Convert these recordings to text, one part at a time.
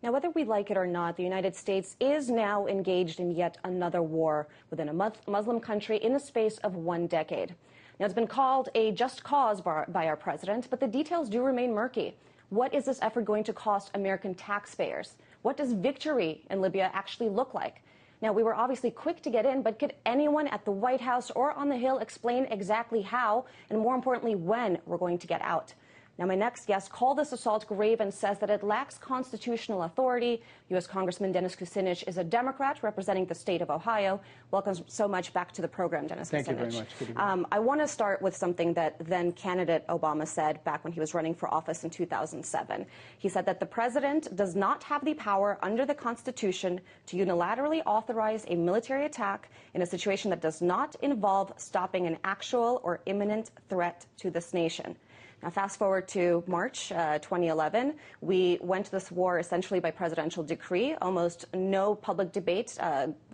Now, whether we like it or not, the United States is now engaged in yet another war within a Muslim country in the space of 1 decade. Now, it's been called a just cause by our president, but the details do remain murky. What is this effort going to cost American taxpayers? What does victory in Libya actually look like? Now, we were obviously quick to get in, but could anyone at the White House or on the Hill explain exactly how, and more importantly, when we're going to get out? Now, my next guest called this assault grave and says that it lacks constitutional authority. U.S. Congressman Dennis Kucinich is a Democrat representing the state of Ohio. Welcome so much back to the program, Dennis Kucinich. Thank you very much. Good to be here. I want to start with something that then-candidate Obama said back when he was running for office in 2007. He said that the president does not have the power under the Constitution to unilaterally authorize a military attack in a situation that does not involve stopping an actual or imminent threat to this nation. Now, fast forward to March 2011, we went to this war essentially by presidential decree, almost no public debate,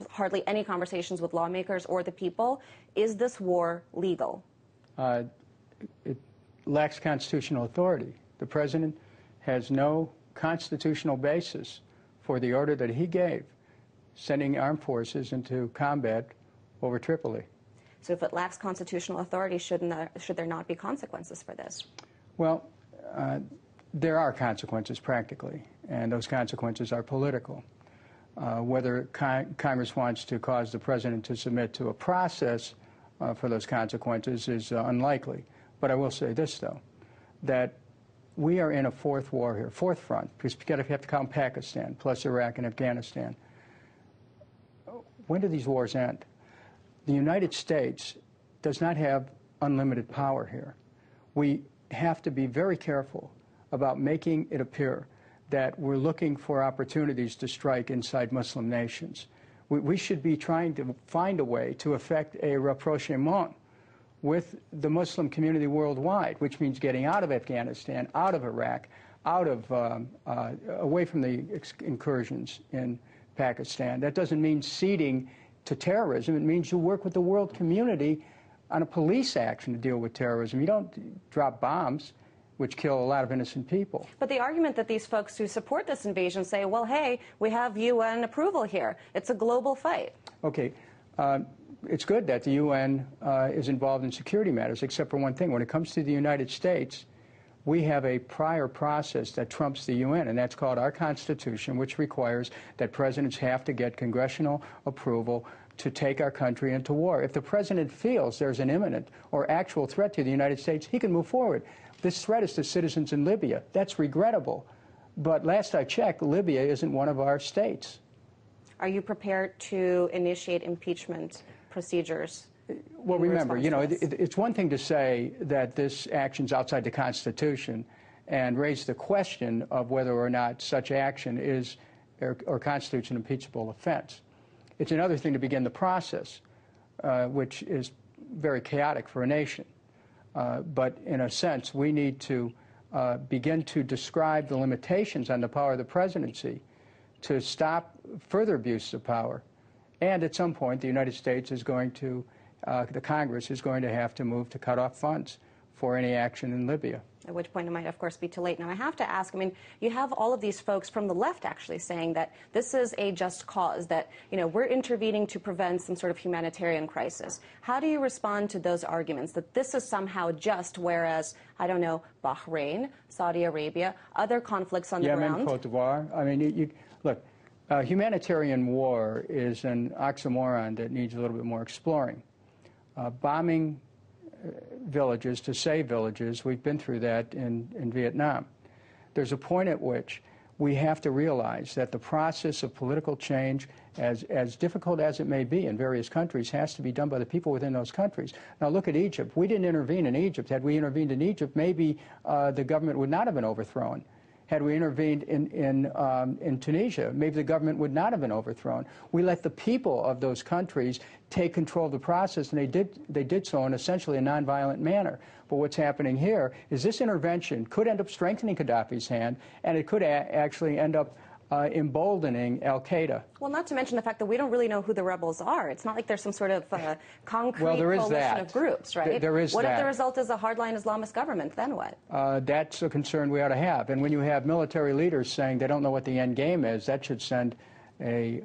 hardly any conversations with lawmakers or the people. Is this war legal? It lacks constitutional authority. The president has no constitutional basis for the order that he gave, sending armed forces into combat over Tripoli. So if it lacks constitutional authority, should there not be consequences for this? Well, there are consequences practically, and those consequences are political. Whether Congress wants to cause the president to submit to a process for those consequences is unlikely. But I will say this, though, that we are in a fourth war here, fourth front, because you have to count Pakistan, plus Iraq and Afghanistan. When do these wars end? The United States does not have unlimited power here. We have to be very careful about making it appear that we're looking for opportunities to strike inside Muslim nations. We should be trying to find a way to effect a rapprochement with the Muslim community worldwide, which means getting out of Afghanistan, out of Iraq, out of away from the incursions in Pakistan. That doesn't mean ceding to terrorism. It means you work with the world community on a police action to deal with terrorism. You don't drop bombs, which kill a lot of innocent people. But the argument that these folks who support this invasion say, well, hey, we have UN approval here. It's a global fight. Okay. It's good that the UN is involved in security matters, except for one thing. When it comes to the United States, we have a prior process that trumps the UN, and that's called our Constitution, which requires that presidents have to get congressional approval to take our country into war. If the president feels there's an imminent or actual threat to the United States, he can move forward. This threat is to citizens in Libya. That's regrettable. But last I checked, Libya isn't one of our states. Are you prepared to initiate impeachment procedures? Well, remember, you know, it's one thing to say that this action's outside the Constitution and raise the question of whether or not such action is or constitutes an impeachable offense. It's another thing to begin the process, which is very chaotic for a nation. But in a sense, we need to begin to describe the limitations on the power of the presidency to stop further abuse of power. And at some point, the United States is going to the Congress is going to have to move to cut off funds for any action in Libya. At which point it might, of course, be too late. Now, I have to ask, I mean, you have all of these folks from the left actually saying that this is a just cause, that, you know, we're intervening to prevent some sort of humanitarian crisis. How do you respond to those arguments that this is somehow just, whereas, I don't know, Bahrain, Saudi Arabia, other conflicts on the ground? Yemen, Cote d'Ivoire. I mean, look, humanitarian war is an oxymoron that needs a little bit more exploring. Bombing villages to save villages, we've been through that in Vietnam. There's a point at which we have to realize that the process of political change, as difficult as it may be in various countries, has to be done by the people within those countries. Now look at Egypt. We didn't intervene in Egypt. Had we intervened in Egypt, maybe the government would not have been overthrown. Had we intervened in Tunisia, maybe the government would not have been overthrown. We let the people of those countries take control of the process, and they did so in essentially a nonviolent manner. But what's happening here is this intervention could end up strengthening Gaddafi's hand, and it could actually end up emboldening al-Qaeda. Well, not to mention the fact that we don't really know who the rebels are. It's not like there's some sort of concrete coalition of groups, right? There is what that. If the result is a hardline Islamist government? Then what? That's a concern we ought to have. And when you have military leaders saying they don't know what the end game is, that should send a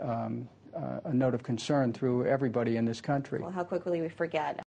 note of concern through everybody in this country. Well, how quickly we forget.